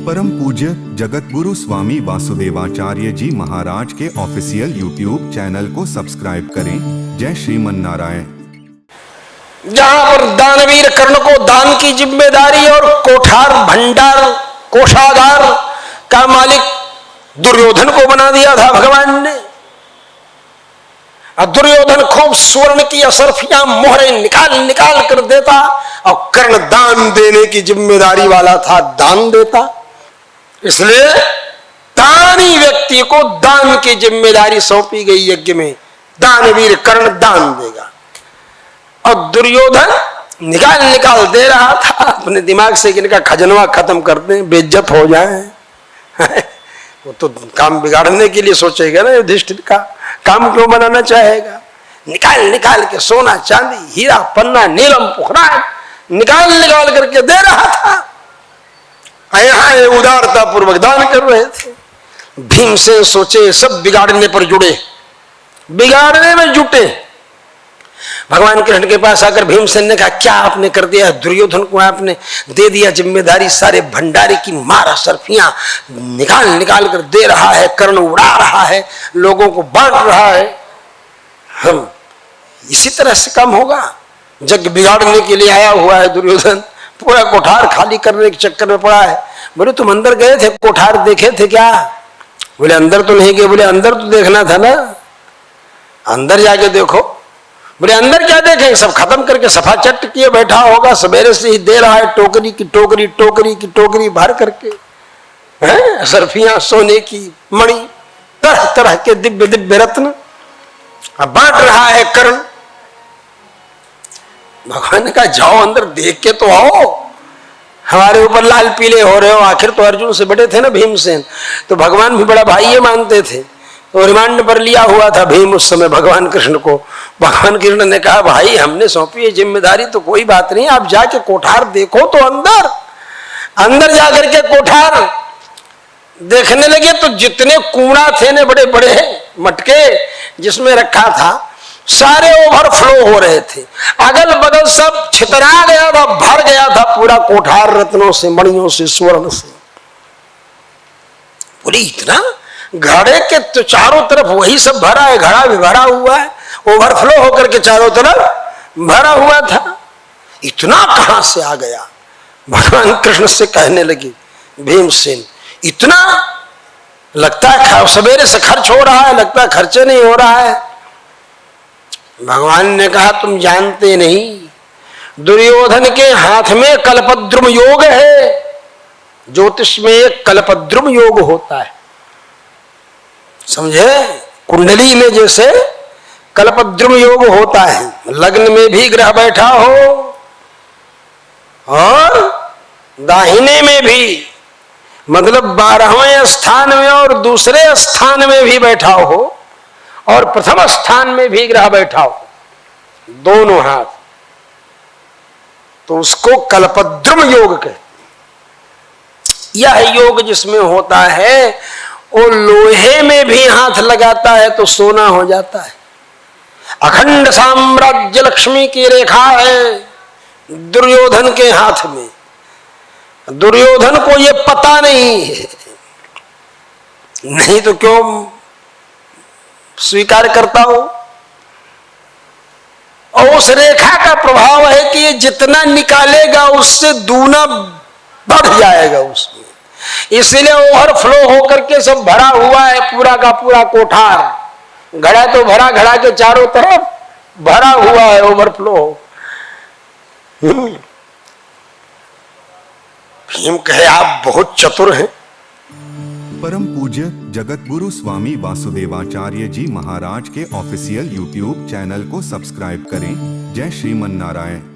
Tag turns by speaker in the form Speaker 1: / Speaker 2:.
Speaker 1: परम पूज्य जगत गुरु स्वामी वासुदेवाचार्य जी महाराज के ऑफिशियल यूट्यूब चैनल को सब्सक्राइब करें। जय श्रीमन नारायण।
Speaker 2: जहां पर दानवीर कर्ण को दान की जिम्मेदारी और कोठार भंडार कोषागार का मालिक दुर्योधन को बना दिया था भगवान ने। और दुर्योधन खूब स्वर्ण की असरफियां मोहरें निकाल निकाल कर देता और कर्ण दान देने की जिम्मेदारी वाला था, दान देता। इसलिए दानी व्यक्ति को दान की जिम्मेदारी सौंपी गई यज्ञ में। दानवीर कर्ण दान देगा और दुर्योधन निकाल निकाल दे रहा था अपने दिमाग से कि इनका खजनवा खत्म कर दें, बेइज्जत हो जाए। वो तो काम बिगाड़ने के लिए सोचेगा ना, युधिष्ठिर का काम क्यों बनाना चाहेगा। निकाल निकाल के सोना चांदी हीरा पन्ना नीलम पुखराज निकाल निकाल करके दे रहा था। यहाँ उदारता पूर्वक दान कर रहे थे। भीमसेन सोचे सब बिगाड़ने पर जुड़े, बिगाड़ने में जुटे। भगवान कृष्ण के पास आकर भीमसेन ने कहा क्या आपने कर दिया, दुर्योधन को आपने दे दिया जिम्मेदारी, सारे भंडारे की मारा सरफियां निकाल निकाल कर दे रहा है, कर्ण उड़ा रहा है, लोगों को बांट रहा है। हम इसी तरह से काम होगा। जग बिगाड़ने के लिए आया हुआ है दुर्योधन, पूरा कोठार खाली करने के चक्कर में पड़ा है। बोले तुम अंदर गए थे, कोठार देखे थे क्या? बोले अंदर तो नहीं गए। बोले अंदर तो देखना था ना, अंदर जाके देखो। बोले अंदर क्या देखें, सब खत्म करके सफा चट किए बैठा होगा, सवेरे से ही दे रहा है टोकरी की टोकरी टोकरी की टोकरी भर करके, हैं सरफियां सोने की मणि तरह तरह के दिव्य दिव्य रत्न अब बांट रहा है कर्ण। भगवान ने कहा जाओ अंदर देख के तो आओ, हमारे ऊपर लाल पीले हो रहे हो। आखिर तो अर्जुन से बड़े थे ना भीमसेन, तो भगवान भी बड़ा भाई ये मानते थे। तो रिमांड पर लिया हुआ था भीम उस समय भगवान कृष्ण को। भगवान कृष्ण ने कहा भाई हमने सौंपी है जिम्मेदारी तो कोई बात नहीं, आप जाके कोठार देखो। तो अंदर अंदर जाकर के कोठार देखने लगे तो जितने कूड़ा थे ने बड़े बड़े मटके जिसमें रखा था सारे ओवरफ्लो हो रहे थे। अगल बगल सब छितरा गया था, भर गया था पूरा कोठार रत्नों से, मणियों से, स्वर्ण से। बोली इतना घड़े के तो चारों तरफ वही सब भरा है, घड़ा भी भरा हुआ है, ओवरफ्लो होकर के चारों तरफ भरा हुआ था, इतना कहां से आ गया? भगवान कृष्ण से कहने लगे भीमसेन इतना लगता है सवेरे से खर्च हो रहा है, लगता है खर्चे नहीं हो रहा है। भगवान ने कहा तुम जानते नहीं, दुर्योधन के हाथ में कल्पद्रुम योग है। ज्योतिष में एक कल्पद्रुम योग होता है, समझे? कुंडली में जैसे कल्पद्रुम योग होता है, लग्न में भी ग्रह बैठा हो और दाहिने में भी, मतलब 12वें स्थान में और दूसरे स्थान में भी बैठा हो और प्रथम स्थान में भी ग्रह बैठा हो, दोनों हाथ, तो उसको कल्पद्रुम योग कहते। यह योग जिसमें होता है वो लोहे में भी हाथ लगाता है तो सोना हो जाता है। अखंड साम्राज्य लक्ष्मी की रेखा है दुर्योधन के हाथ में। दुर्योधन को ये पता नहीं है, नहीं तो क्यों स्वीकार करता हो। और उस रेखा का प्रभाव है कि ये जितना निकालेगा उससे दूना बढ़ जाएगा उसमें, इसलिए ओवरफ्लो होकर के सब भरा हुआ है पूरा का पूरा कोठार। घड़ा तो भरा, घड़ा के चारों तरफ भरा हुआ है, ओवरफ्लो। भीम कहे आप बहुत चतुर हैं।
Speaker 1: परम पूज्य जगत गुरु स्वामी वासुदेवाचार्य जी महाराज के ऑफिशियल यूट्यूब चैनल को सब्सक्राइब करें। जय श्रीमन नारायण।